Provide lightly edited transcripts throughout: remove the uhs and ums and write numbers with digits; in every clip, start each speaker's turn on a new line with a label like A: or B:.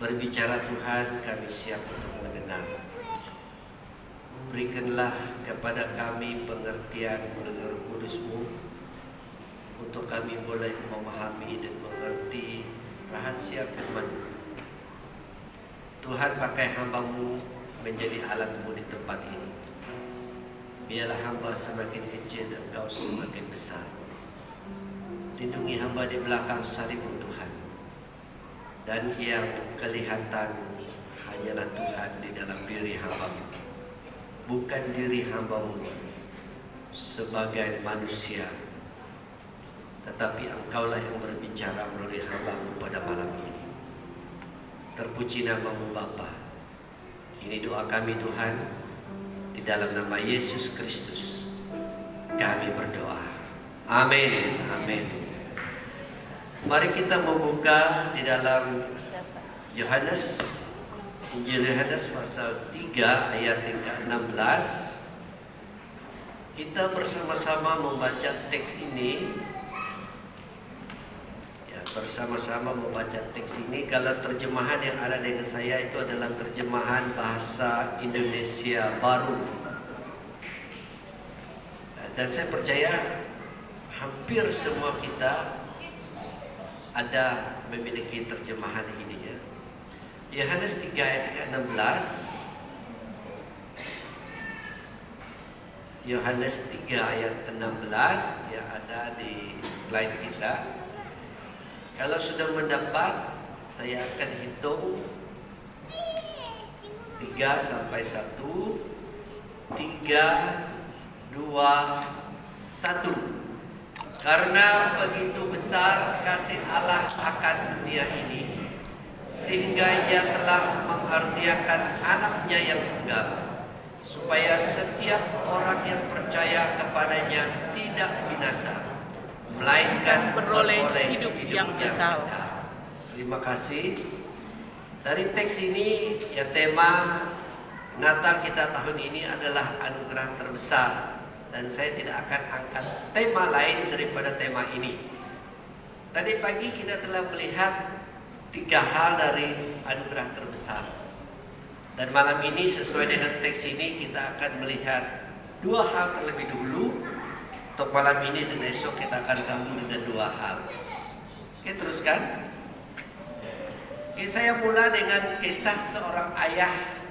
A: Berbicara Tuhan, kami siap untuk mendengar. Berikanlah kepada kami pengertian mendengar kudus-Mu, untuk kami boleh memahami dan mengerti rahasia firman. Tuhan, pakai hamba-Mu menjadi alat-Mu di tempat ini. Biarlah hamba semakin kecil dan Engkau semakin besar. Lindungi hamba di belakang salib-Mu Tuhan. Dan yang kelihatan hanyalah Tuhan di dalam diri hamba-Mu, bukan diri hamba-Mu sebagai manusia, tetapi Engkaulah yang berbicara melalui hamba-Mu pada malam ini. Terpuji nama-Mu Bapa. Ini doa kami Tuhan, di dalam nama Yesus Kristus kami berdoa. Amin. Amin. Mari kita membuka di dalam Yohanes, Injil Yohanes pasal 3 ayat yang ke-16. Kita bersama-sama membaca teks ini. Ya, bersama-sama membaca teks ini. Kalau terjemahan yang ada dengan saya itu adalah terjemahan bahasa Indonesia baru. Dan saya percaya hampir semua kita ada memiliki terjemahan ini ya. Yohanes 3 ayat ke-16. Yohanes 3 ayat ke-16 yang ada di slide kita. Kalau sudah mendapat, saya akan hitung 3 sampai 1. 3, 2, 1. Karena begitu besar kasih Allah akan dunia ini, sehingga Ia telah menghadiahkan anaknya yang tunggal, supaya setiap orang yang percaya kepadanya tidak binasa, melainkan beroleh hidup yang kekal. Terima kasih. Dari teks ini, ya, tema Natal kita tahun ini adalah anugerah terbesar. Dan saya tidak akan angkat tema lain daripada tema ini. Tadi pagi kita telah melihat 3 hal dari anugerah terbesar. Dan malam ini sesuai dengan teks ini kita akan melihat 2 hal terlebih dahulu. Untuk malam ini dan esok kita akan sambung dengan 2 hal. Oke, teruskan. Oke, saya mulai dengan kisah seorang ayah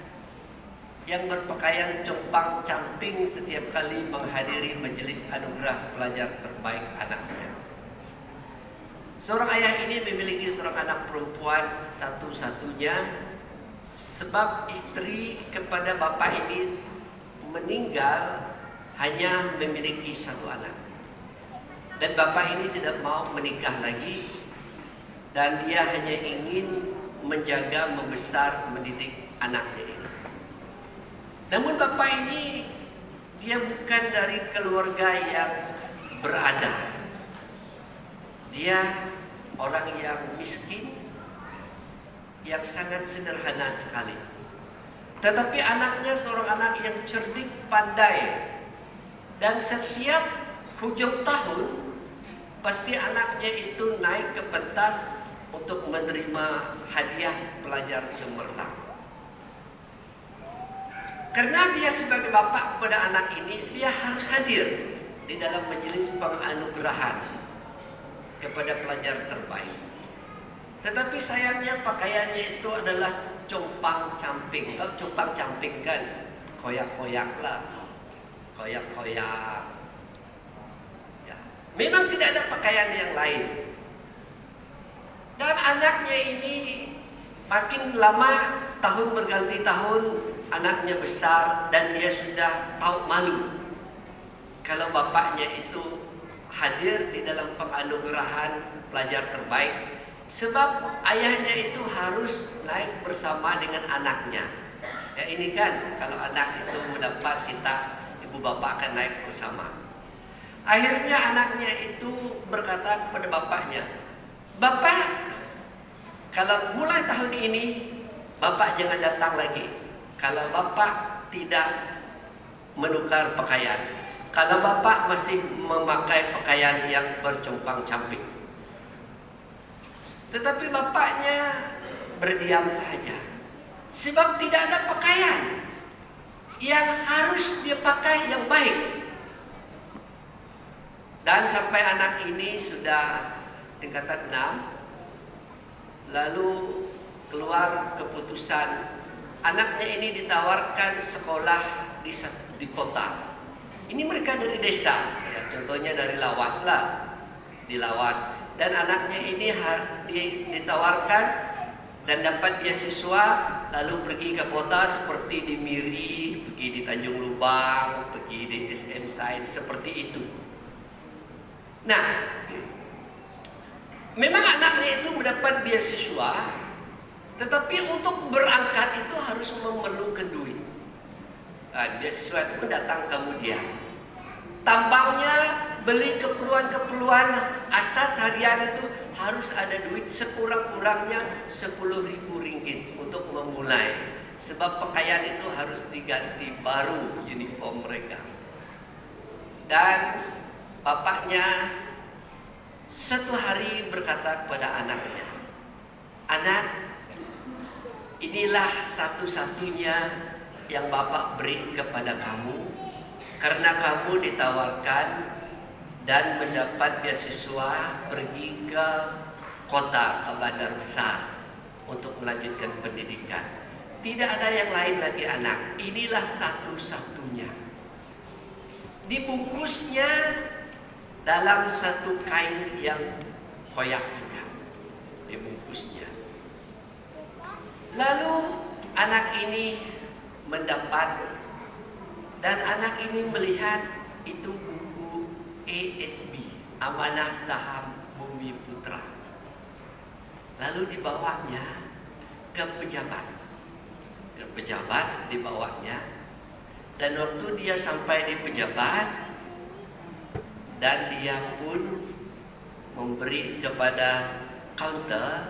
A: yang berpakaian compang-camping setiap kali menghadiri majelis anugerah pelajar terbaik anaknya. Seorang ayah ini memiliki seorang anak perempuan satu-satunya, sebab istri kepada bapak ini meninggal hanya memiliki 1 anak. Dan bapak ini tidak mau menikah lagi, dan dia hanya ingin menjaga, membesar, mendidik anaknya ini. Namun bapak ini dia bukan dari keluarga yang berada. Dia orang yang miskin, yang sangat sederhana sekali. Tetapi anaknya seorang anak yang cerdik, pandai. Dan setiap hujung tahun pasti anaknya itu naik ke pentas untuk menerima hadiah pelajar cemerlang. Karena dia sebagai bapak kepada anak ini, dia harus hadir di dalam majelis penganugerahan kepada pelajar terbaik. Tetapi sayangnya pakaiannya itu adalah compang-camping. Kalau compang-camping kan koyak-koyak lah, koyak-koyak. Ya. Memang tidak ada pakaian yang lain. Dan anaknya ini makin lama, tahun berganti tahun, anaknya besar dan dia sudah tahu malu kalau bapaknya itu hadir di dalam penganugerahan pelajar terbaik, sebab ayahnya itu harus naik bersama dengan anaknya. Ya, ini kan kalau anak itu mendapat, kita ibu bapak akan naik bersama. Akhirnya anaknya itu berkata kepada bapaknya, "Bapak, kalau mulai tahun ini bapak jangan datang lagi. Kalau bapak tidak menukar pakaian, kalau bapak masih memakai pakaian yang bercompang-camping." Tetapi bapaknya berdiam saja. Sebab tidak ada pakaian yang harus dia pakai yang baik. Dan sampai anak ini sudah tingkatan 6, lalu keluar keputusan anaknya ini ditawarkan sekolah di kota. Ini mereka dari desa, ya, contohnya dari Lawas lah, di Lawas. Dan anaknya ini ditawarkan dan dapat beasiswa, lalu pergi ke kota seperti di Miri, pergi di Tanjung Lubang, pergi di SM Sains, seperti itu. Nah, memang anaknya itu mendapat beasiswa, tetapi untuk berangkat itu harus memerlukan duit. Nah, beasiswa itu mendatang kemudian. Tambangnya, beli keperluan asas harian itu harus ada duit sekurang-kurangnya 10.000 ringgit untuk memulai. Sebab pakaian itu harus diganti baru uniform mereka. Dan bapaknya satu hari berkata kepada anaknya, "Anak, inilah satu-satunya yang Bapak beri kepada kamu, karena kamu ditawarkan dan mendapat beasiswa pergi ke kota, ke bandar besar untuk melanjutkan pendidikan. Tidak ada yang lain lagi anak, inilah satu-satunya." Dibungkusnya dalam satu kain yang koyak juga, dibungkusnya. Lalu anak ini mendapat, dan anak ini melihat itu buku ASB, Amanah Saham Bumi Putra. Lalu dibawanya ke pejabat dibawanya. Dan waktu dia sampai di pejabat, dan dia pun memberi kepada counter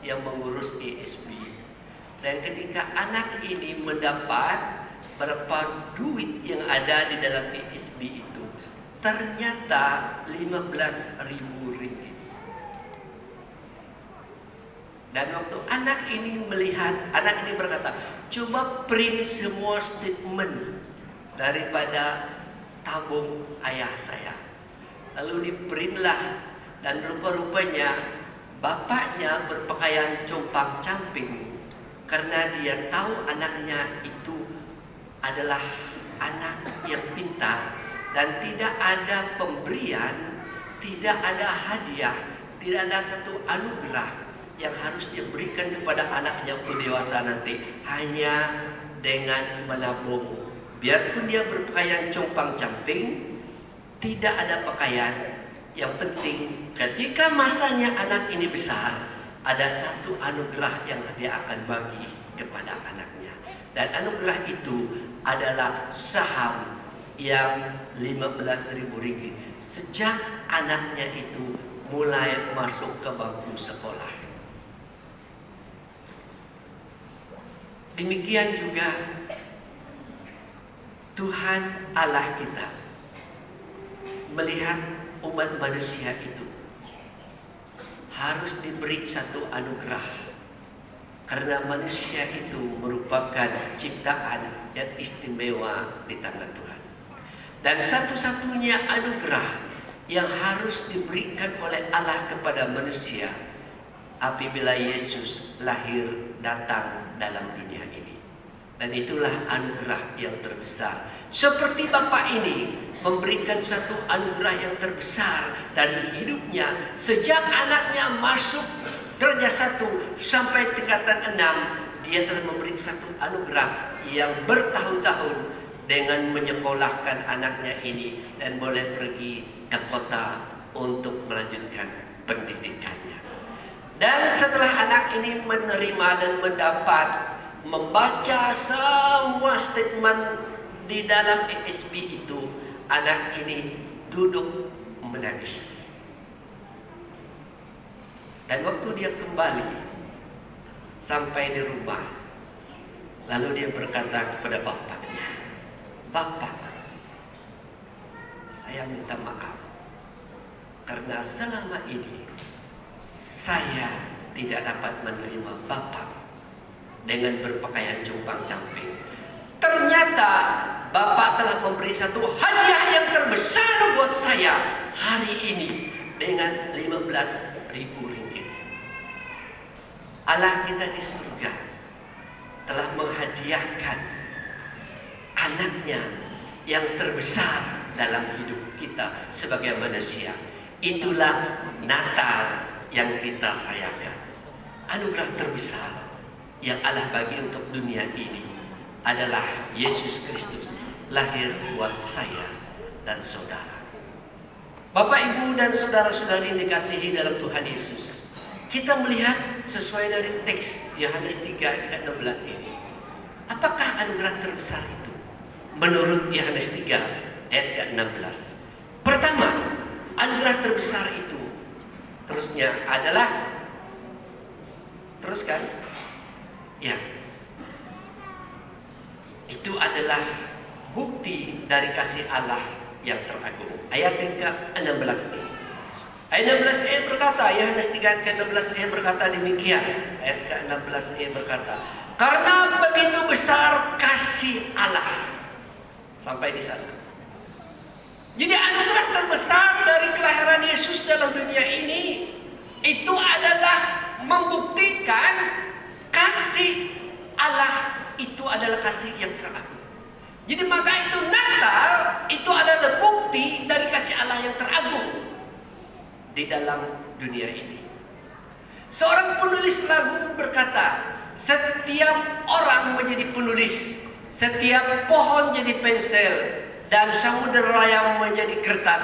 A: yang mengurus ASB. Dan ketika anak ini mendapat berapa duit yang ada di dalam ASB itu, ternyata 15.000 ringgit. Dan waktu anak ini melihat, anak ini berkata, "Coba print semua statement daripada tabung ayah saya." Lalu diprintlah, dan rupa-rupanya bapaknya berpakaian compang-camping karena dia tahu anaknya itu adalah anak yang pintar, dan tidak ada pemberian, tidak ada hadiah, tidak ada satu anugerah yang harus diberikan kepada anaknya pun dewasa nanti, hanya dengan menabung. Biarpun dia berpakaian compang-camping, tidak ada pakaian, yang penting ketika masanya anak ini besar, ada satu anugerah yang dia akan bagi kepada anaknya. Dan anugerah itu adalah saham yang 15.000 ringgit sejak anaknya itu mulai masuk ke bangku sekolah. Demikian juga Tuhan Allah kita melihat umat manusia itu harus diberi satu anugerah, karena manusia itu merupakan ciptaan yang istimewa di tangan Tuhan. Dan satu-satunya anugerah yang harus diberikan oleh Allah kepada manusia apabila Yesus lahir datang dalam dunia ini. Dan itulah anugerah yang terbesar. Seperti Bapa ini memberikan satu anugerah yang terbesar dari hidupnya sejak anaknya masuk derajat 1 sampai tingkatan 6, dia telah memberi satu anugerah yang bertahun-tahun dengan menyekolahkan anaknya ini dan boleh pergi ke kota untuk melanjutkan pendidikannya. Dan setelah anak ini menerima dan mendapat membaca semua statement di dalam ASB itu, anak ini duduk menangis. Dan waktu dia kembali sampai di rumah, lalu dia berkata kepada bapaknya, "Bapak, saya minta maaf karena selama ini saya tidak dapat menerima Bapa dengan berpakaian compang-camping. Ternyata Bapa telah memberi satu hadiah yang terbesar buat saya hari ini dengan 15.000 ringgit. Allah kita di surga telah menghadiahkan anaknya yang terbesar dalam hidup kita sebagai manusia. Itulah Natal yang kita rayakan. Anugerah terbesar yang Allah bagi untuk dunia ini adalah Yesus Kristus lahir buat saya dan saudara. Bapak, Ibu, dan saudara-saudari yang dikasihi dalam Tuhan Yesus, kita melihat sesuai dari teks Yohanes 3 ayat 16 ini. Apakah anugerah terbesar itu? Menurut Yohanes 3 ayat 16. Pertama, anugerah terbesar itu terusnya adalah, teruskan, ya, itu adalah bukti dari kasih Allah yang teragung. Ayat yang ke-16 ini. Ayat 16 berkata, Yohanes 3 ayat ke-16 berkata demikian. Ayat ke-16 berkata, karena begitu besar kasih Allah. Sampai di sana. Jadi anugerah terbesar dari kelahiran Yesus dalam dunia ini itu adalah membuktikan kasih Allah itu adalah kasih yang teragung. Jadi maka itu Natal itu adalah bukti dari kasih Allah yang teragung di dalam dunia ini. Seorang penulis lagu berkata, setiap orang menjadi penulis, setiap pohon jadi pensil, dan samudera yang menjadi kertas,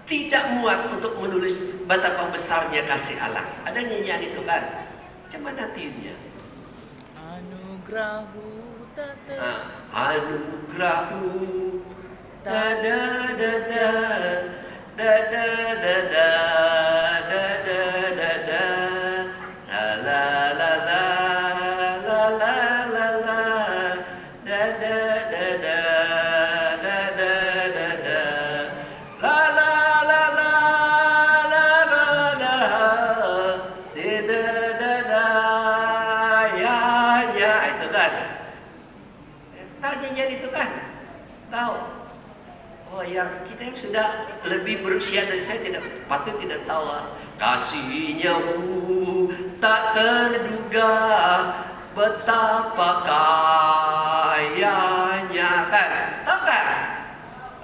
A: tidak muat untuk menulis betapa besarnya kasih Allah. Ada nyanyian itu kan? Macam mana tiunnya?
B: Anugerahmu tak
A: Anugerahmu da da da da da da da da da da da da la la la la la la la da da da da da da da da la la la la la la la da da da ya ya, itu kan. Tahu nyanyian itu kan? Tahu? Oh ya, kita yang sudah lebih berusia dari saya patut tidak tahu. Kasihnya tak terduga, betapa kayanya, kan? Tahu kan?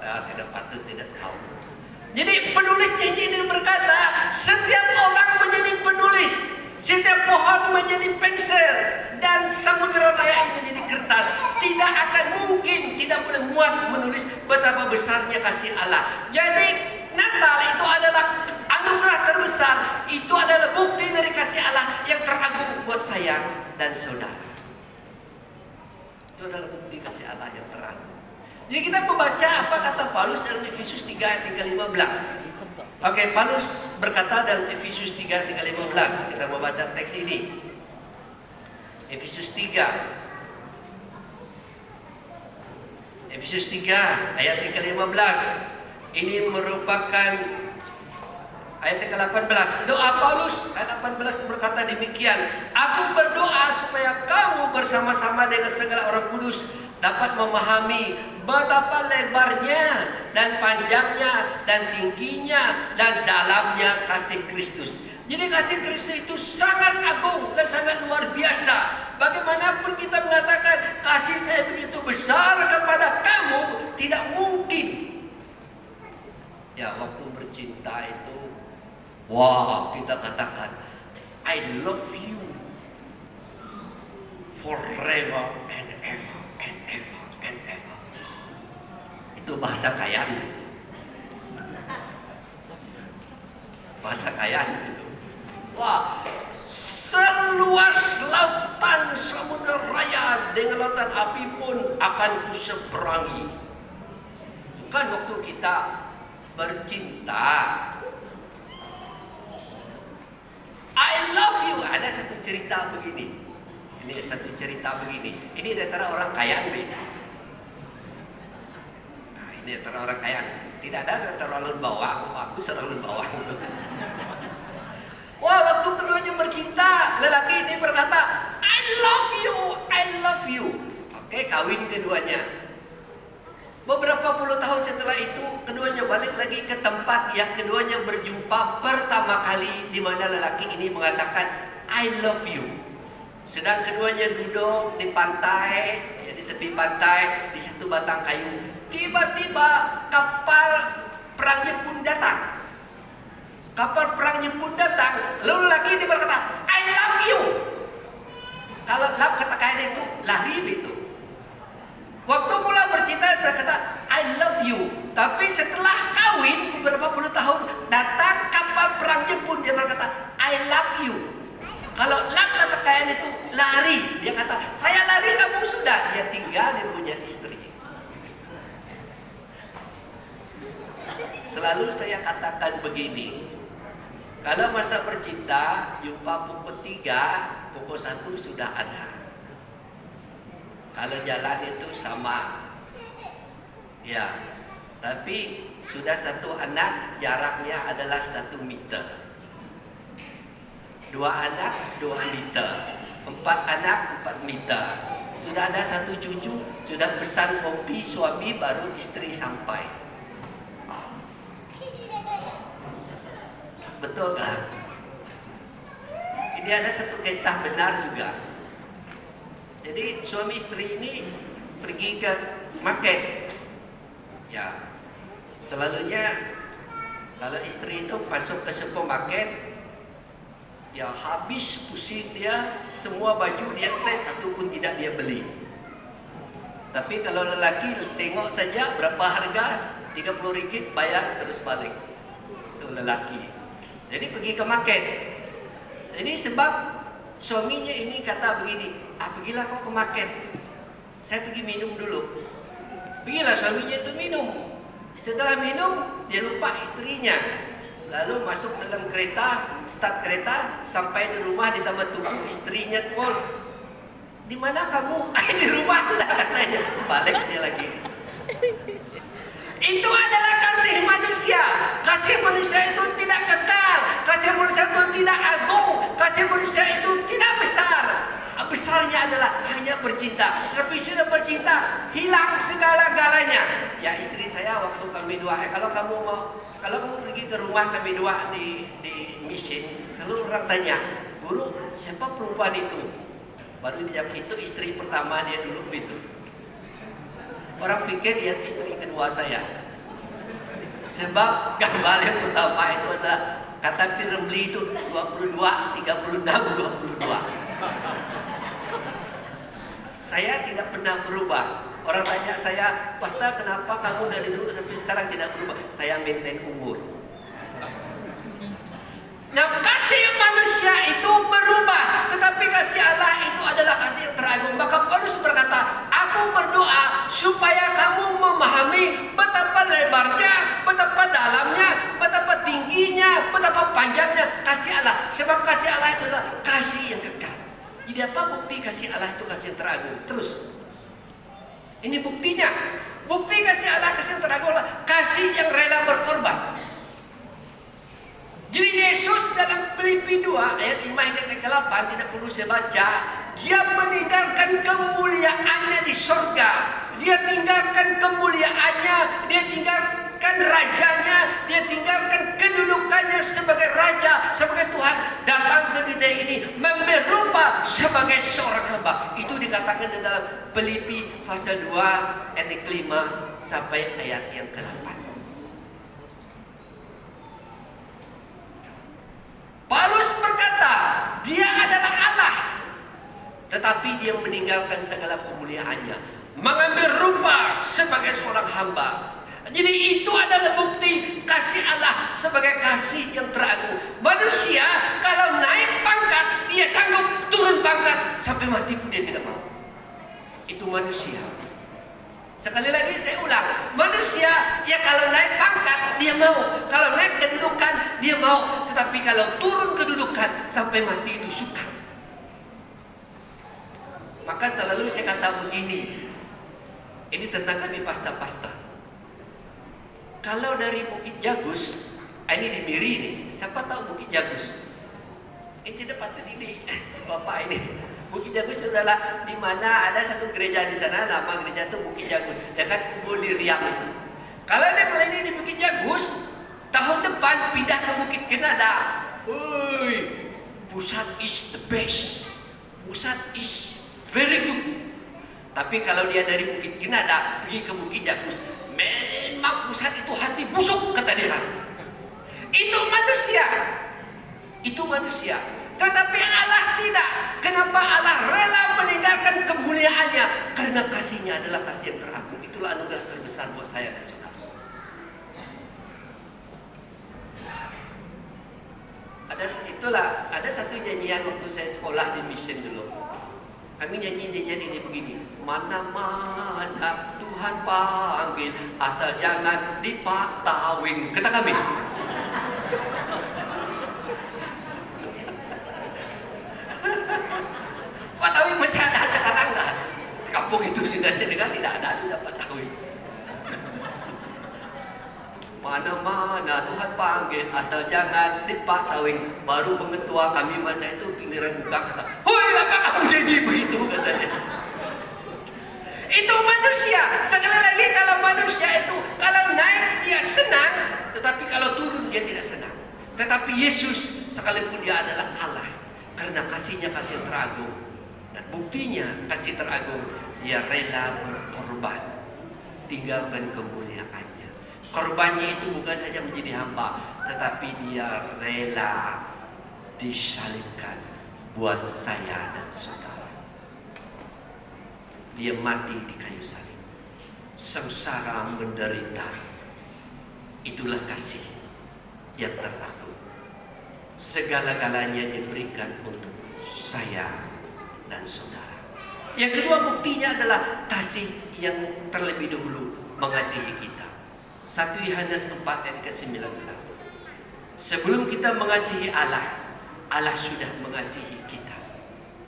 A: Ya, tidak patut tidak tahu. Jadi penulis nyanyi ini berkata, setiap orang menjadi penulis, setiap pohon menjadi pensil, dan samudera raya menjadi kertas. Tidak akan mungkin, tidak boleh muat menulis betapa besarnya kasih Allah. Jadi Natal itu adalah anugerah terbesar, itu adalah bukti dari kasih Allah yang teragung buat saya dan saudara. Itu adalah bukti kasih Allah yang teragung. Jadi kita membaca apa kata Paulus dalam Efesus 3 ayat 15. Oke, Paulus berkata dalam Efesus 3 ayat 15. Kita membaca teks ini. Efesus 3 ayat ke-15. Ini merupakan ayat ke-18. Doa Paulus ayat 18 berkata demikian, aku berdoa supaya kamu bersama-sama dengan segala orang kudus dapat memahami betapa lebarnya dan panjangnya dan tingginya dan dalamnya kasih Kristus. Jadi kasih Kristus itu sangat agung dan sangat luar biasa. Bagaimanapun kita mengatakan kasih saya begitu besar kepada kamu, tidak mungkin. Ya, waktu bercinta itu, wah, kita katakan I love you forever and ever and ever and ever. Itu bahasa kayaan. Bahasa kayaan itu. Wah, seluas lautan samudera raya dengan lautan api pun akan kuseberangi. Bukan waktu kita bercinta. I love you. Ada satu cerita begini. Ini satu cerita begini. Ini antara orang kaya beda. Nah, ini antara orang kaya. Tidak ada antara orang bawang. Aku serang bawang. Wah, waktu keduanya bercinta, lelaki ini berkata, I love you, I love you. Oke, kawin keduanya. Beberapa puluh tahun setelah itu, keduanya balik lagi ke tempat yang keduanya berjumpa pertama kali, di mana lelaki ini mengatakan, I love you. Sedang keduanya duduk di pantai, ya, di tepi pantai, di satu batang kayu. Tiba-tiba kapal perangnya pun datang. Kapal perangnya pun datang. Lalu lelaki ini berkata, I love you. Kalau love kata-kata itu lari itu. Waktu mula bercinta berkata, I love you. Tapi setelah kawin beberapa puluh tahun, datang kapal perangnya pun dia berkata, I love you. Kalau love kata-kata itu lari, dia kata, saya lari, kamu sudah. Dia tinggal, dia punya istri. Selalu saya katakan begini, kalau masa bercinta, jumpa pukul 3, pukul 1 sudah ada. Kalau jalan itu sama, ya. Tapi sudah satu anak, jaraknya adalah 1 meter. 2 anak, 2 meter. 4 anak, 4 meter. Sudah ada 1 cucu, sudah pesan kopi suami, baru istri sampai. Betul kan? Ini ada satu kisah benar juga. Jadi suami istri ini pergi ke market. Ya, selalunya kalau istri itu masuk ke supermarket, ya habis pusing dia, semua baju dia tes, satu pun tidak dia beli. Tapi kalau lelaki tengok saja berapa harga, 30 ringgit bayar terus balik. Itu lelaki. Jadi pergi ke market. Jadi sebab suaminya ini kata begini, pergilah kau ke market, saya pergi minum dulu. Pergilah suaminya itu minum. Setelah minum, dia lupa istrinya. Lalu masuk dalam kereta, start kereta, sampai di rumah ditambah tunggu, istrinya call, di mana kamu? Di rumah sudah, katanya. Balik dia lagi. Itu adalah kasih manusia. Kasih manusia itu tidak kekal. Kasih manusia itu tidak agung. Kasih manusia itu tidak besar. Besarnya adalah hanya bercinta. Tapi sudah bercinta, hilang segala-galanya. Ya, istri saya waktu kami dua, kalau kamu pergi ke rumah kami dua di mission, selalu orang tanya, guru, siapa perempuan itu? Baru dijawab, itu istri pertama dia dulu itu. Orang pikir dia itu istri kedua saya. Sebab gambar yang pertama itu adalah kata Piremli itu 22, 36, 22. Saya tidak pernah berubah. Orang tanya saya, Pastor, kenapa kamu dari dulu sampai sekarang tidak berubah? Saya maintain umur. Nah, kasih manusia itu berubah, tetapi kasih Allah itu adalah kasih yang teragung. Maka Paulus berkata, aku berdoa supaya kamu memahami betapa lebarnya, betapa dalamnya, betapa tingginya, betapa panjangnya kasih Allah. Sebab kasih Allah itu adalah kasih yang kekal. Jadi apa bukti kasih Allah itu kasih yang teragung? Terus, ini buktinya. Bukti kasih Allah kasih yang teragung adalah kasih yang rela berkorban. Jadi Yesus dalam Filipi 2 ayat 5 hingga 8, tidak perlu saya baca, dia meninggalkan kemuliaannya di sorga, dia tinggalkan kemuliaannya, dia tinggalkan rajanya, dia tinggalkan kedudukannya sebagai raja, sebagai Tuhan, datang ke dunia ini berubah sebagai seorang hamba. Itu dikatakan di dalam Filipi pasal 2 ayat 5 sampai ayat yang ke-8. Paulus berkata, dia adalah Allah, tetapi dia meninggalkan segala kemuliaannya, mengambil rupa sebagai seorang hamba. Jadi itu adalah bukti kasih Allah sebagai kasih yang teragung. Manusia kalau naik pangkat, dia sanggup turun pangkat sampai mati pun dia tidak mau. Itu manusia. Sekali lagi saya ulang, manusia ya kalau naik pangkat dia mau, kalau naik kedudukan dia mau, tetapi kalau turun kedudukan sampai mati itu suka. Maka selalu saya kata begini, ini tentang kami pasta-pasta. Kalau dari Bukit Jagus, ini di Miri nih, siapa tahu Bukit Jagus? Ini dapat ini. Bapak ini Bukit Jagus adalah di mana ada satu gereja di sana, nama gereja itu Bukit Jagus, dekat Kebun Riam itu. Kalau dia melayani di Bukit Jagus, tahun depan pindah ke Bukit Kenada. Pusat is the best, pusat is very good. Tapi kalau dia dari Bukit Kenada pergi ke Bukit Jagus, memang pusat itu hati busuk, kata dia. Itu manusia. Itu manusia. Tetapi Allah tidak. Kenapa Allah rela meninggalkan kemuliaannya? Karena kasihnya adalah kasih yang teragung. Itulah anugerah terbesar buat saya dan saudara. Ada satu nyanyian waktu saya sekolah di mission dulu. Kami nyanyi nyanyian ini begini. Mana-mana Tuhan panggil, asal jangan dipatawing. Kata kami. Pak Tawi masih ada sekarang enggak? Kampung itu sudah sedengar tidak ada sudah Pak Tawi. Mana-mana Tuhan panggil, asal jangan di Pak Tawing. Baru pengetua kami masa itu giliran buka kata, "Hoi, apa kamu jadi begitu?" katanya. Itu manusia. Sekali lagi kalau manusia itu kalau naik dia senang, tetapi kalau turun dia tidak senang. Tetapi Yesus sekalipun dia adalah Allah, karena kasihnya kasih teragung. Dan buktinya kasih teragung, dia rela berkorban, tinggalkan kemuliaannya. Korbannya itu bukan saja menjadi hamba, tetapi dia rela disalibkan buat saya dan saudara. Dia mati di kayu salib, sengsara menderita. Itulah kasih yang teragung. Segala-galanya diberikan untuk saya dan saudara. Yang kedua buktinya adalah kasih yang terlebih dahulu mengasihi kita. 1 Yohanes 4 ayat ke-19. Sebelum kita mengasihi Allah, Allah sudah mengasihi kita.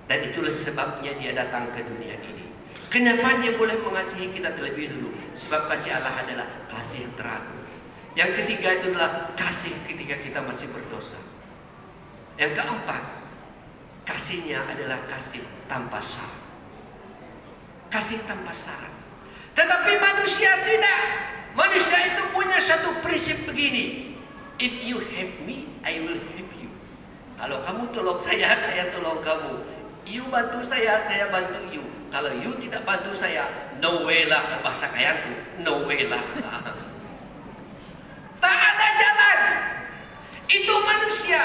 A: Dan itulah sebabnya dia datang ke dunia ini. Kenapa dia boleh mengasihi kita terlebih dulu? Sebab kasih Allah adalah kasih yang teragung. Yang ketiga itu adalah kasih ketika kita masih berdosa. Yang keempat, kasihnya adalah kasih tanpa syarat. Kasih tanpa syarat. Tetapi manusia tidak. Manusia itu punya satu prinsip begini. If you help me, I will help you. Kalau kamu tolong saya tolong kamu. You bantu saya bantu you. Kalau you tidak bantu saya, no way lah, bahasa kayaku, no way lah. Tak ada jalan. Itu manusia.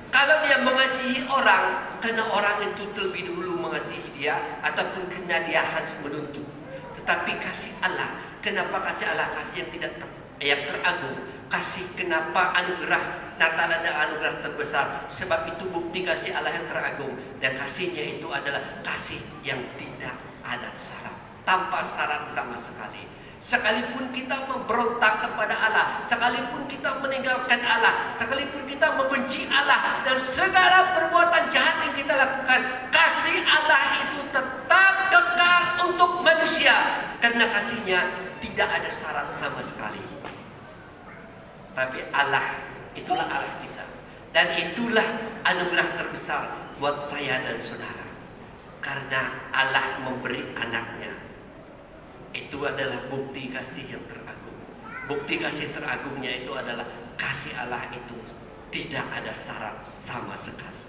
A: Kalau dia mengasihi orang, karena orang itu terlebih dulu mengasihi dia, ataupun karena dia harus menuntut. Tetapi kasih Allah, kenapa kasih Allah kasih yang tidak yang teragung? Kasih kenapa anugerah Natal adalah anugerah terbesar? Sebab itu bukti kasih Allah yang teragung. Dan kasihnya itu adalah kasih yang tidak ada syarat, tanpa syarat sama sekali. Sekalipun kita memberontak kepada Allah, sekalipun kita meninggalkan Allah, sekalipun kita membenci Allah dan segala perbuatan jahat yang kita lakukan, kasih Allah itu tetap kekal untuk manusia. Karena kasihnya tidak ada syarat sama sekali. Tapi Allah, itulah Allah kita. Dan itulah anugerah terbesar buat saya dan saudara. Karena Allah memberi anaknya. Itu adalah bukti kasih yang teragung. Bukti kasih teragungnya itu adalah kasih Allah itu tidak ada syarat sama sekali.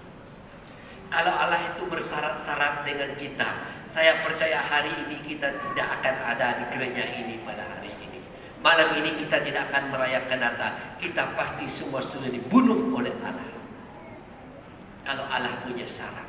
A: Kalau Allah itu bersyarat-syarat dengan kita, saya percaya hari ini kita tidak akan ada di gereja ini pada hari ini. Malam ini kita tidak akan merayakan Natal. Kita pasti semua sudah dibunuh oleh Allah. Kalau Allah punya syarat.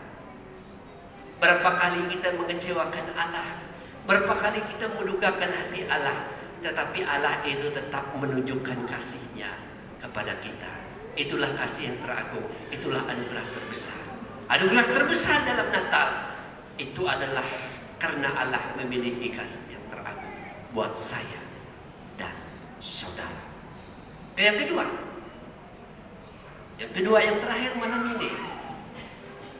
A: Berapa kali kita mengecewakan Allah? Berapa kali kita mendukakan hati Allah, tetapi Allah itu tetap menunjukkan kasih-Nya kepada kita. Itulah kasih yang teragung. Itulah anugerah terbesar. Anugerah terbesar dalam Natal itu adalah karena Allah memiliki kasih yang teragung buat saya dan saudara. Yang kedua yang terakhir malam ini.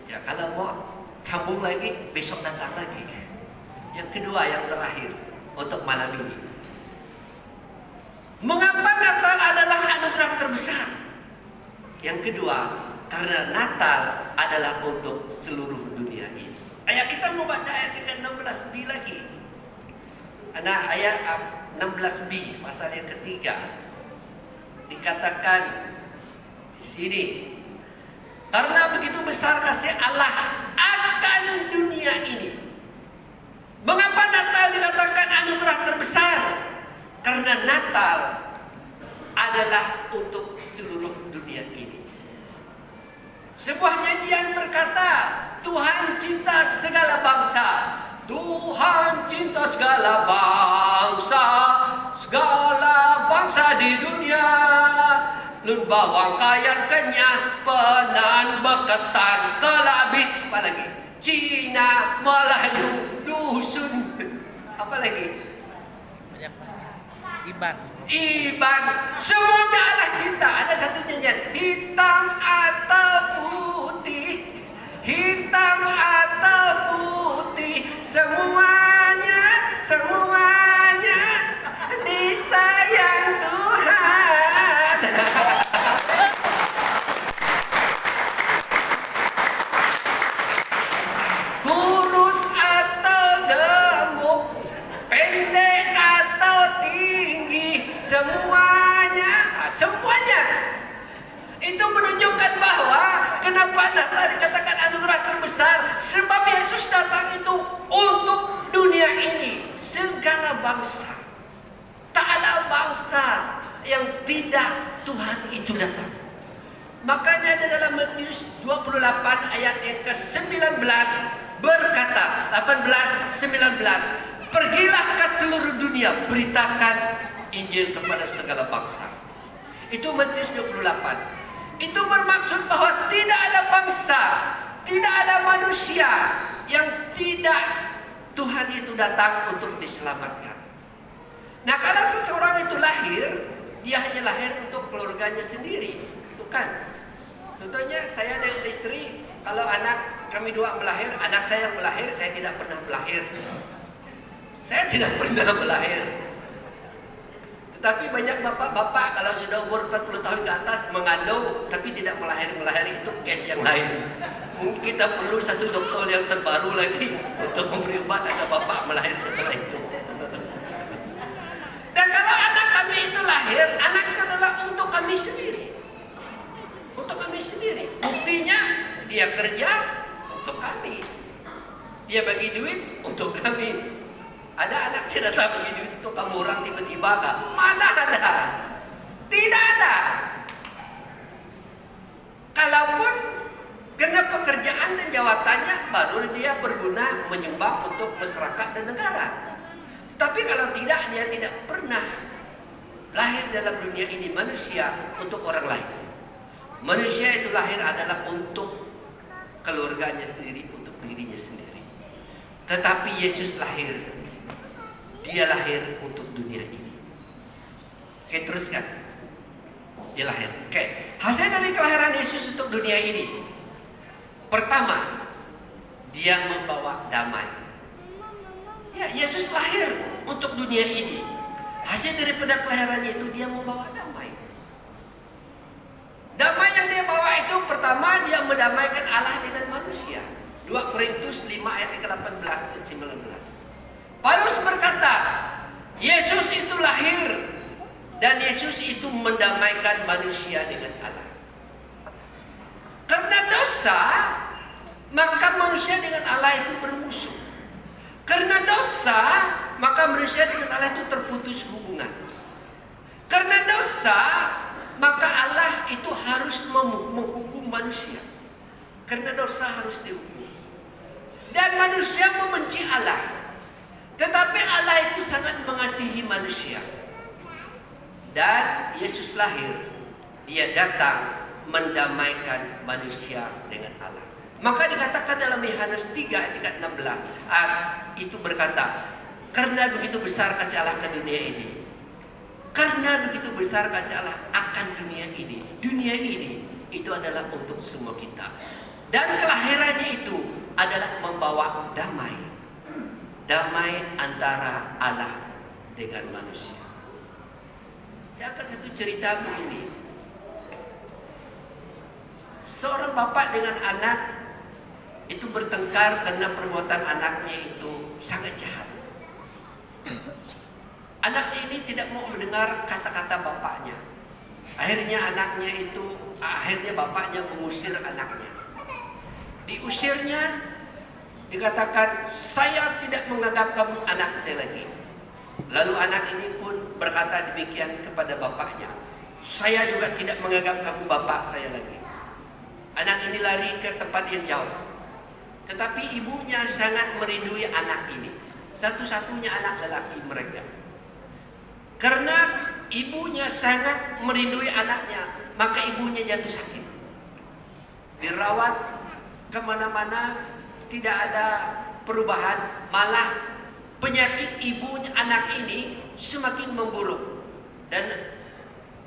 A: Ya kalau mau sambung lagi besok datang lagi. Yang kedua yang terakhir untuk malam ini. Mengapa Natal adalah anugerah terbesar? Yang kedua, Karena Natal adalah untuk seluruh dunia ini. Ayat kita mau baca ayat ke-16b lagi. Ayat 16b pasal yang ketiga. Dikatakan di sini, karena begitu besar kasih Allah akan dunia ini. Mengapa Natal dikatakan anugerah terbesar? Karena Natal adalah untuk seluruh dunia ini. Sebuah nyanyian berkata, Tuhan cinta segala bangsa, Tuhan cinta segala bangsa di dunia. Lun bawang kayan kenyang, penan beketan kelabit, apa lagi? Cina, Melayu, dusun, apa lagi? Iban, semuanya Allah cinta. Ada satu nyanyian, hitam atau putih, hitam atau putih, semuanya disayang Tuhan. Kurus atau gemuk, pendek atau tinggi, semuanya itu menunjukkan bahwa kenapa Natal dikatakan anugerah terbesar, sebab Yesus datang itu untuk dunia ini, segala bangsa. Tak ada bangsa yang tidak Tuhan itu datang. Makanya di dalam Matius 28 ayat yang ke-19 berkata, 18-19, pergilah ke seluruh dunia, beritakan Injil kepada segala bangsa. Itu Matius 28. Itu bermaksud bahwa tidak ada bangsa, tidak ada manusia yang tidak Tuhan itu datang untuk diselamatkan. Nah, kalau seseorang itu lahir, dia hanya lahir untuk keluarganya sendiri, bukan? Contohnya saya dan istri, kalau anak kami dua melahir, anak saya yang melahir, saya tidak pernah melahir. Saya tidak pernah melahir. Tetapi banyak bapak-bapak kalau sudah umur 40 tahun ke atas mengandung tapi tidak melahir itu case yang lain. Mungkin kita perlu satu dokter yang terbaru lagi untuk memberi obat agar bapak melahir setelah itu. Dan kalau anak kami itu lahir, anak itu adalah untuk kami sendiri. Untuk kami sendiri. Buktinya dia kerja untuk kami. Dia bagi duit untuk kami. Ada anak saya datang bagi duit untuk kamu orang tiba-tiba kah? Mana ada? Tidak ada. Kalaupun karena pekerjaan dan jawatannya baru dia berguna menyumbang untuk masyarakat dan negara. Tapi kalau tidak, dia tidak pernah lahir dalam dunia ini manusia untuk orang lain. Manusia itu lahir adalah untuk keluarganya sendiri, untuk dirinya sendiri. Tetapi Yesus lahir, dia lahir untuk dunia ini. Oke, teruskan. Dia lahir. Oke, hasil dari kelahiran Yesus untuk dunia ini. Pertama, dia membawa damai. Ya, Yesus lahir untuk dunia ini. Hasil daripada kelahirannya itu dia membawa damai. Damai yang dia bawa itu pertama dia mendamaikan Allah dengan manusia. 2 Korintus 5 ayat ke-18 dan 19. Paulus berkata, Yesus itu lahir dan Yesus itu mendamaikan manusia dengan Allah. Karena dosa, maka manusia dengan Allah itu bermusuh. Karena dosa, maka manusia dengan Allah itu terputus hubungan. Karena dosa, maka Allah itu harus menghukum manusia. Karena dosa harus dihukum. Dan manusia membenci Allah. Tetapi Allah itu sangat mengasihi manusia. Dan Yesus lahir, dia datang mendamaikan manusia dengan Allah. Maka dikatakan dalam Yohanes 3 ayat 16, itu berkata, karena begitu besar kasih Allah ke dunia ini. Karena begitu besar kasih Allah akan dunia ini. Dunia ini itu adalah untuk semua kita. Dan kelahirannya itu adalah membawa damai. Damai antara Allah dengan manusia. Saya akan satu cerita begini. Seorang bapak dengan anak itu bertengkar karena perbuatan anaknya itu sangat jahat. Anaknya ini tidak mau mendengar kata-kata bapaknya. Akhirnya bapaknya mengusir anaknya. Diusirnya, dikatakan, saya tidak menganggap kamu anak saya lagi. Lalu anak ini pun berkata demikian kepada bapaknya, saya juga tidak menganggap kamu bapak saya lagi. Anak ini lari ke tempat yang jauh. Tetapi ibunya sangat merindui anak ini, satu-satunya anak lelaki mereka. Karena ibunya sangat merindui anaknya, maka ibunya jatuh sakit. Dirawat kemana-mana, tidak ada perubahan, malah penyakit ibunya anak ini semakin memburuk. Dan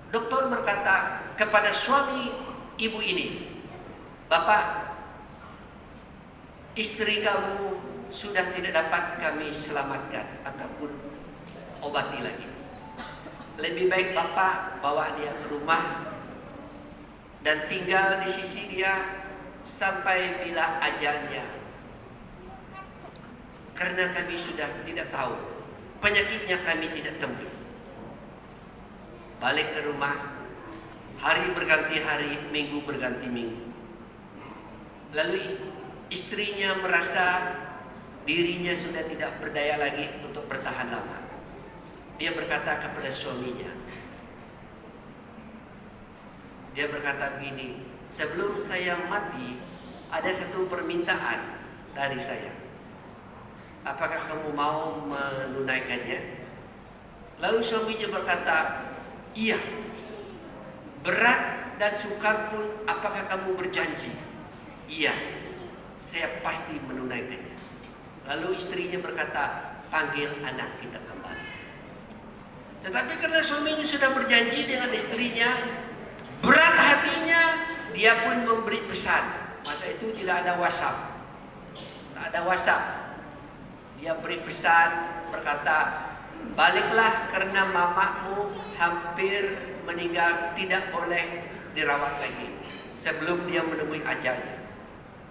A: dokter berkata kepada suami ibu ini, Bapak, istri kamu sudah tidak dapat kami selamatkan ataupun obati lagi. Lebih baik Bapak bawa dia ke rumah dan tinggal di sisi dia sampai bila ajalnya. Karena kami sudah tidak tahu, penyakitnya kami tidak temui. Balik ke rumah, hari berganti hari, minggu berganti minggu. Lalu istrinya merasa dirinya sudah tidak berdaya lagi untuk bertahan lama. Dia berkata kepada suaminya, dia berkata begini, sebelum saya mati ada satu permintaan dari saya. Apakah kamu mau menunaikannya? Lalu suaminya berkata, iya. Berat dan sukar pun apakah kamu berjanji? Iya, saya pasti menunaikannya. Lalu istrinya berkata, panggil anak kita kembali. Tetapi karena suaminya sudah berjanji dengan istrinya, berat hatinya, dia pun memberi pesan. Masa itu tidak ada WhatsApp. Tak ada WhatsApp. Dia beri pesan, berkata, baliklah karena mamamu hampir meninggal, tidak boleh dirawat lagi sebelum dia menemui ajalnya.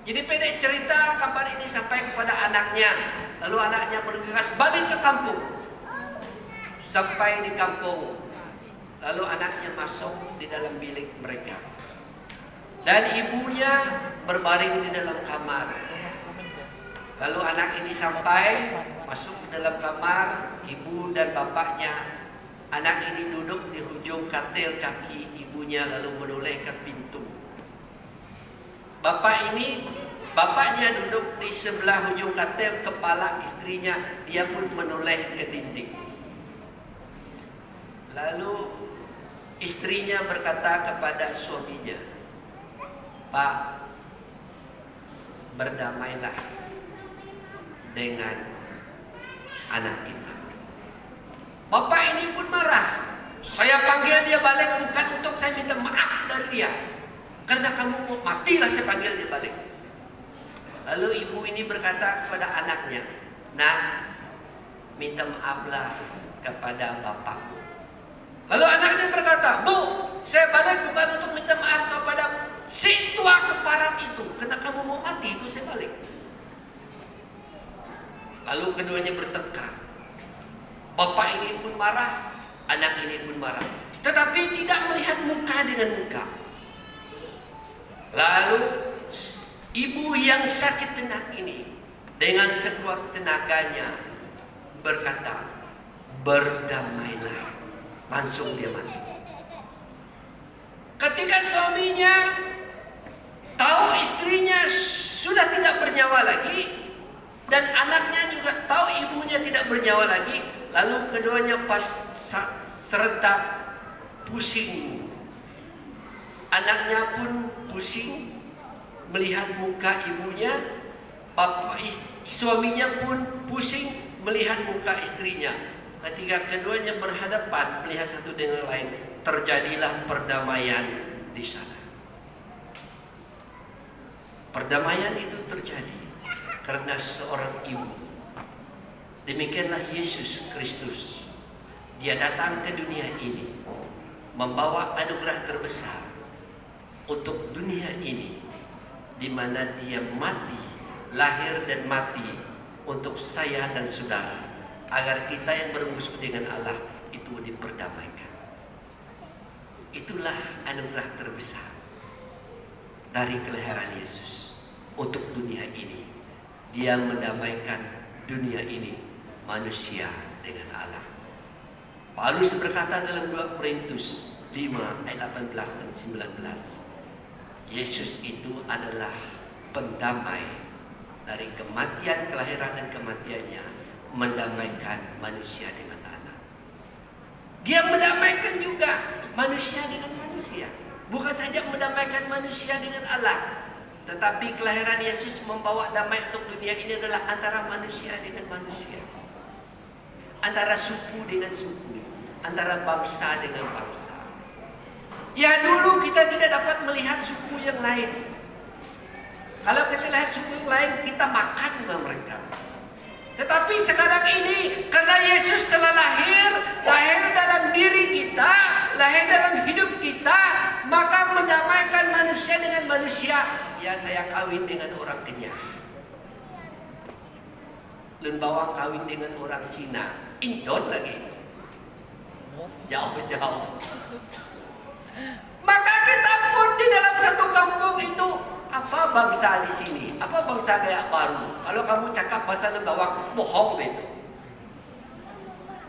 A: Jadi pendek cerita, kabar ini sampai kepada anaknya. Lalu anaknya bergegas balik ke kampung. Sampai di kampung, lalu anaknya masuk di dalam bilik mereka. Dan ibunya berbaring di dalam kamar. Lalu anak ini sampai masuk ke dalam kamar, ibu dan bapaknya. Anak ini duduk di ujung katil kaki ibunya lalu menoleh ke pintu. Bapaknya duduk di sebelah ujung katil kepala istrinya, dia pun menoleh ke dinding. Lalu istrinya berkata kepada suaminya, Pak, berdamailah dengan anak kita. Bapak ini pun marah. Saya panggil dia balik bukan untuk saya minta maaf dari dia. Karena kamu mau matilah saya panggil dia balik. Lalu ibu ini berkata kepada anaknya, Nak, minta maaflah kepada bapak. Lalu anaknya berkata, Bu, saya balik bukan untuk minta maaf kepada si tua keparat itu. Karena kamu mau mati itu saya balik. Lalu keduanya bertengkar. Bapak ini pun marah, anak ini pun marah. Tetapi tidak melihat muka dengan muka. Lalu ibu yang sakit tenat ini dengan sekuat tenaganya berkata, berdamailah. Langsung dia mati. Ketika suaminya tahu istrinya sudah tidak bernyawa lagi dan anaknya juga tahu ibunya tidak bernyawa lagi, lalu keduanya pas serentak pusing. Anaknya pun pusing melihat muka ibunya, suaminya pun pusing melihat muka istrinya. Ketika keduanya berhadapan melihat satu dengan lain, terjadilah perdamaian di sana. Perdamaian itu terjadi karena seorang ibu. Demikianlah Yesus Kristus. Dia datang ke dunia ini membawa anugerah terbesar, untuk dunia ini, di mana dia mati, lahir dan mati untuk saya dan saudara, agar kita yang bermusuh dengan Allah itu diperdamaikan. Itulah anugerah terbesar dari kelahiran Yesus untuk dunia ini. Dia mendamaikan dunia ini, manusia dengan Allah. Paulus berkata dalam 2 Korintus 5 ayat 18 dan 19, Yesus itu adalah pendamai dari kematian, kelahiran dan kematiannya, mendamaikan manusia dengan Allah. Dia mendamaikan juga manusia dengan manusia. Bukan saja mendamaikan manusia dengan Allah, tetapi kelahiran Yesus membawa damai untuk dunia ini adalah antara manusia dengan manusia, antara suku dengan suku, antara bangsa dengan bangsa. Ya, dulu kita tidak dapat melihat suku yang lain. Kalau kita lihat suku yang lain, kita makan dengan mereka. Tetapi sekarang ini, karena Yesus telah lahir dalam diri kita, lahir dalam hidup kita, maka mendamaikan manusia dengan manusia. Ya, saya kawin dengan orang Kenyang, Lun Bawang kawin dengan orang Cina, Indon lagi, jauh-jauh. Maka kita pun di dalam satu kampung itu, apa bangsa di sini? Apa bangsa Gayak Baru? Kalau kamu cakap bahasa Lun Bawang, bohong itu.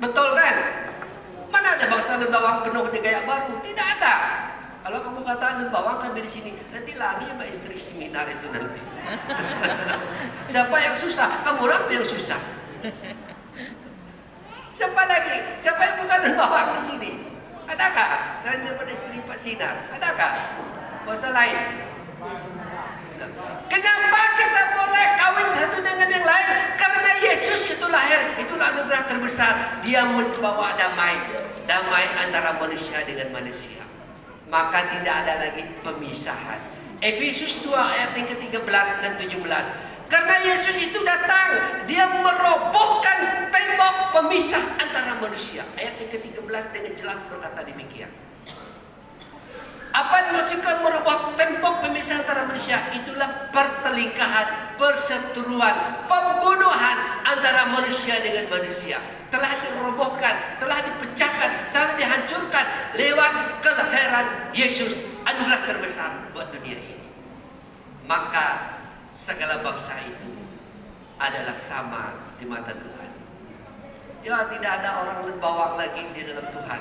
A: Betul kan? Mana ada bangsa Lun Bawang penuh di Gayak Baru? Tidak ada. Kalau kamu kata Lun Bawang kami di sini, nanti lari sama istri seminar itu nanti. Siapa yang susah? Kamu orang yang susah. Siapa lagi? Siapa yang bukan Lun Bawang di sini? Adakah? Saya dapat istri Pak Sinar. Adakah? Bahasa lain. Kenapa kita boleh kawin satu dengan yang lain? Karena Yesus itu lahir. Itulah anugerah terbesar. Dia membawa damai. Damai antara manusia dengan manusia. Maka tidak ada lagi pemisahan. Efesus 2 ayat yang ke-13 dan 17. Karena Yesus itu datang, dia merobohkan tembok pemisah antara manusia. Ayat yang ke-13 dengan jelas berkata demikian. Apa yang maksudkan meroboh tembok pemisah antara manusia? Itulah pertelingkahan, perseteruan, pembunuhan antara manusia dengan manusia. Telah dirobohkan, telah dipecahkan, telah dihancurkan lewat kelahiran Yesus, anugerah terbesar buat dunia ini. Maka segala bangsa itu adalah sama di mata Tuhan. Ya, tidak ada orang Lun Bawang lagi di dalam Tuhan,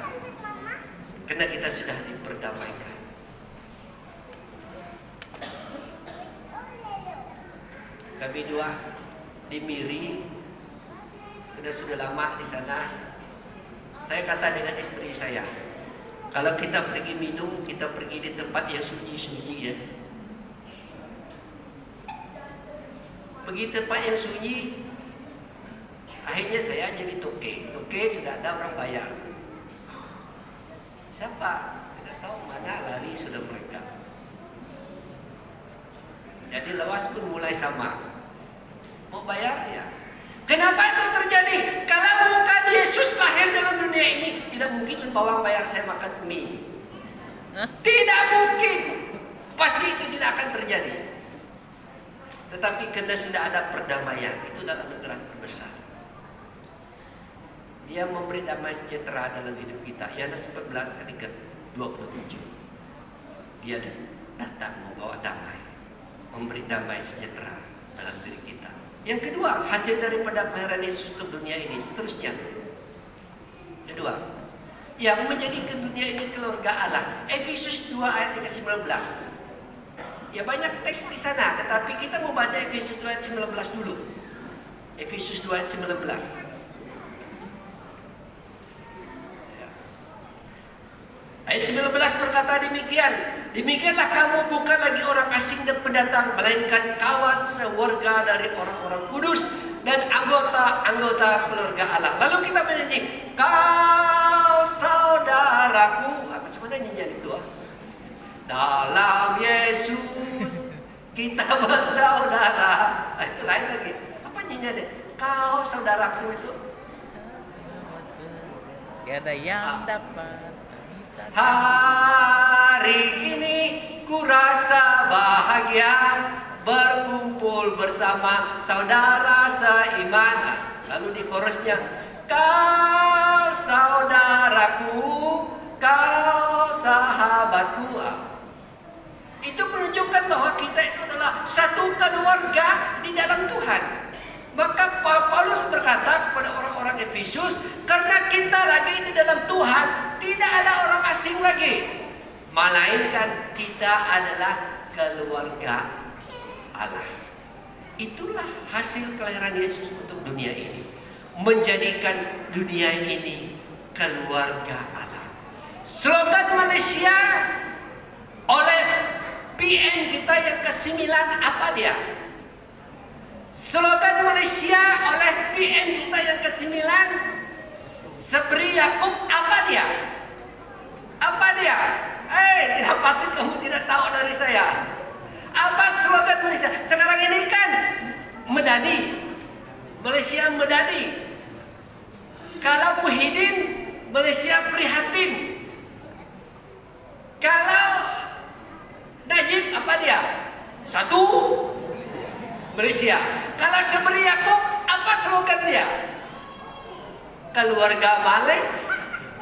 A: karena kita sudah diperdamaikan. Kami dua di Miri, kita sudah lama di sana. Saya kata dengan istri saya, kalau kita pergi minum, kita pergi di tempat yang sunyi-sunyi ya. Pergi tempat yang sunyi, akhirnya saya jadi toke. Toke sudah ada orang bayar. Siapa? Tidak tahu mana lari sudah mereka. Jadi lawas pun mulai sama. Mau bayar ya. Kenapa itu terjadi? Kalau bukan Yesus lahir dalam dunia ini, tidak mungkin Lun Bawang bayar saya makan mie. Tidak mungkin. Pasti itu tidak akan terjadi. Tetapi karena sudah ada perdamaian, itu adalah anugerah terbesar. Dia memberi damai sejahtera dalam hidup kita. Yohanes 14 ayat 27. Dia datang membawa damai, memberi damai sejahtera dalam diri kita. Yang kedua, hasil daripada kelahiran Yesus untuk dunia ini seterusnya. Kedua, yang menjadikan dunia ini keluarga Allah. Efesus 2 ayat 19. Ya, banyak teks di sana, tetapi kita mau baca Efesus 2 ayat 19 dulu. Efesus 2 ayat 19. Ayat 19 berkata demikian. Demikianlah kamu bukan lagi orang asing dan pendatang, melainkan kawan sewarga dari orang-orang kudus dan anggota-anggota keluarga Allah. Lalu kita menyanyi, kau saudaraku. Macam mana nyanyian itu? Dalam Yesus kita bersaudara. Itu lain lagi. Apa nyanyiannya? Kau saudaraku itu.
B: Gak ada yang dapat.
A: Hari ini ku rasa bahagia berkumpul bersama saudara seiman. Lalu di chorusnya, kau saudaraku, kau sahabatku. Itu menunjukkan bahwa kita itu adalah satu keluarga di dalam Tuhan. Maka Paulus berkata kepada orang-orang Efesus, karena kita lagi di dalam Tuhan, tidak ada orang asing lagi, melainkan kita adalah keluarga Allah. Itulah hasil kelahiran Yesus untuk dunia ini, menjadikan dunia ini keluarga Allah. Slogan Malaysia oleh PN kita yang ke-9 apa dia? Slogan Malaysia oleh PN kita yang ke-9, Seberi Yakub, apa dia? Apa dia? Tidak patut kamu tidak tahu dari saya. Apa slogan Malaysia? Sekarang ini kan Medani, Malaysia Medani. Kalau Muhyiddin, Malaysia Prihatin. Kalau Najib, apa dia? Satu Malaysia. Kalau Seberi Yakub, apa slogan dia? Keluarga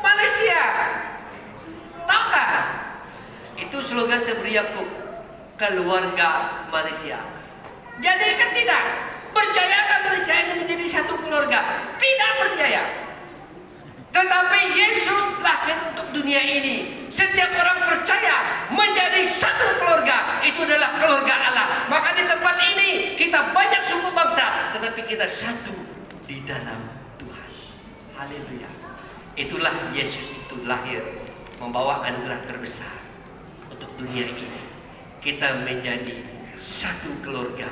A: Malaysia. Tahu kan? Itu slogan Seberi Yakub, keluarga Malaysia. Jadi kan tidak percayakan Malaysia ini menjadi satu keluarga? Tidak percaya. Tetapi Yesus lahir untuk dunia ini. Setiap orang percaya menjadi satu keluarga. Itu adalah keluarga Allah. Maka di tempat ini kita banyak suku bangsa, tetapi kita satu di dalam Tuhan. Haleluya. Itulah Yesus itu lahir, membawa anugerah terbesar untuk dunia ini. Kita menjadi satu keluarga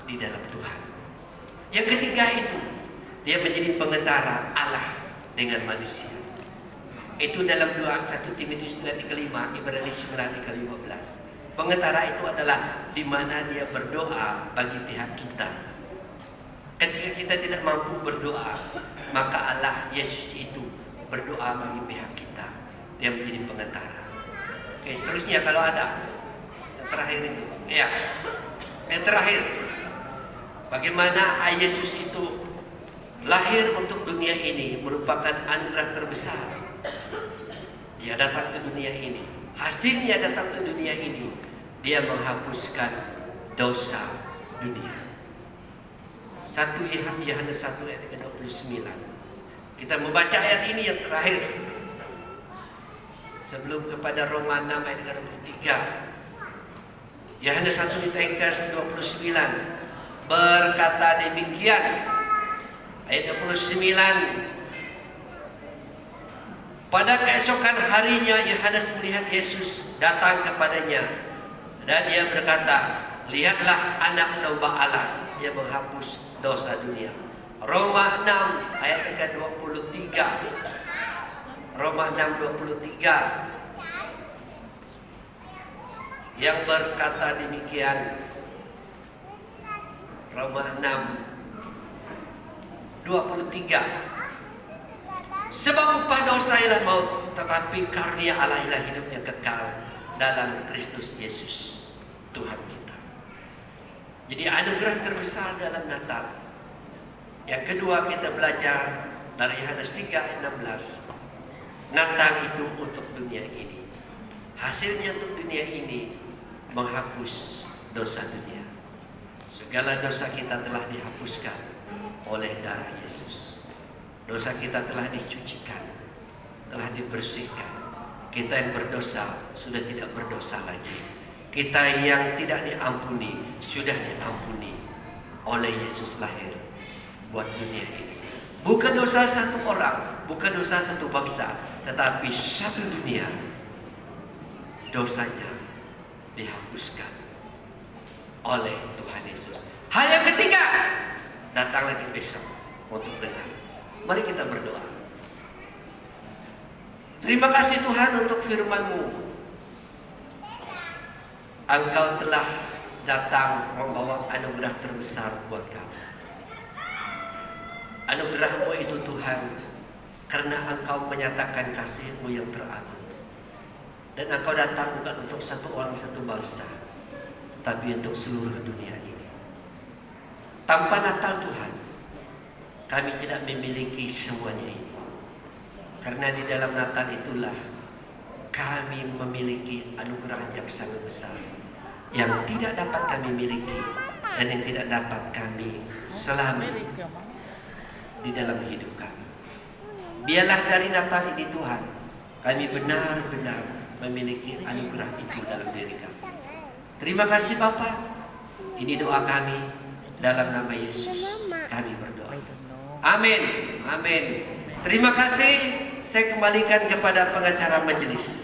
A: di dalam Tuhan. Yang ketiga itu, dia menjadi pengantara Allah dengan manusia. Itu dalam doa 1 Timotius 2:5, Ibrani 9:15. Pengantara itu adalah di mana dia berdoa bagi pihak kita. Ketika kita tidak mampu berdoa, maka Allah Yesus itu berdoa bagi pihak kita. Dia menjadi pengantara. Oke, seterusnya kalau ada yang terakhir itu, ya, yang terakhir, bagaimana Yesus itu lahir untuk dunia ini merupakan anugerah terbesar. Dia datang ke dunia ini. Hasilnya datang ke dunia ini, dia menghapuskan dosa dunia. 1 Yohanes 1 ayat 29. Kita membaca ayat ini yang terakhir sebelum kepada Roma 6 ayat 23. Yohanes 1 ayat 29 berkata demikian. Ayat 29. Pada keesokan harinya Yohanes melihat Yesus datang kepadanya, dan dia berkata, lihatlah anak domba Allah yang menghapus dosa dunia. Roma 6 ayat 23. Roma 6:23 yang berkata demikian. Roma 6:23. Sebab upah dosa ialah maut, tetapi karunia Allah ialah hidup yang kekal dalam Kristus Yesus Tuhan kita. Jadi anugerah terbesar dalam Natal. Yang kedua, kita belajar dari Yohanes 3 ayat 16. Natal itu untuk dunia ini. Hasilnya untuk dunia ini menghapus dosa dunia. Segala dosa kita telah dihapuskan oleh darah Yesus. Dosa kita telah dicucikan, telah dibersihkan. Kita yang berdosa sudah tidak berdosa lagi. Kita yang tidak diampuni sudah diampuni oleh Yesus lahir buat dunia ini. Bukan dosa satu orang, bukan dosa satu bangsa, tetapi satu dunia. Dosanya dihapuskan oleh Tuhan Yesus. Hal yang ketiga, datang lagi besok untuk dengar. Mari kita berdoa. Terima kasih Tuhan untuk firman-Mu. Engkau telah datang membawa anugerah terbesar buat kami. Anugerah-Mu itu Tuhan, karena Engkau menyatakan kasih-Mu yang teragung. Dan Engkau datang bukan untuk satu orang, satu bangsa, tapi untuk seluruh dunia ini. Tanpa Natal Tuhan, kami tidak memiliki semuanya ini. Karena di dalam Natal itulah kami memiliki anugerah yang sangat besar, yang tidak dapat kami miliki dan yang tidak dapat kami selami di dalam hidup kami. Biarlah dari Natal ini Tuhan, kami benar-benar memiliki anugerah itu dalam diri kami. Terima kasih Bapa. Ini doa kami dalam nama Yesus. Kami berdoa. Amin. Amin. Terima kasih. Saya kembalikan kepada pengacara majelis.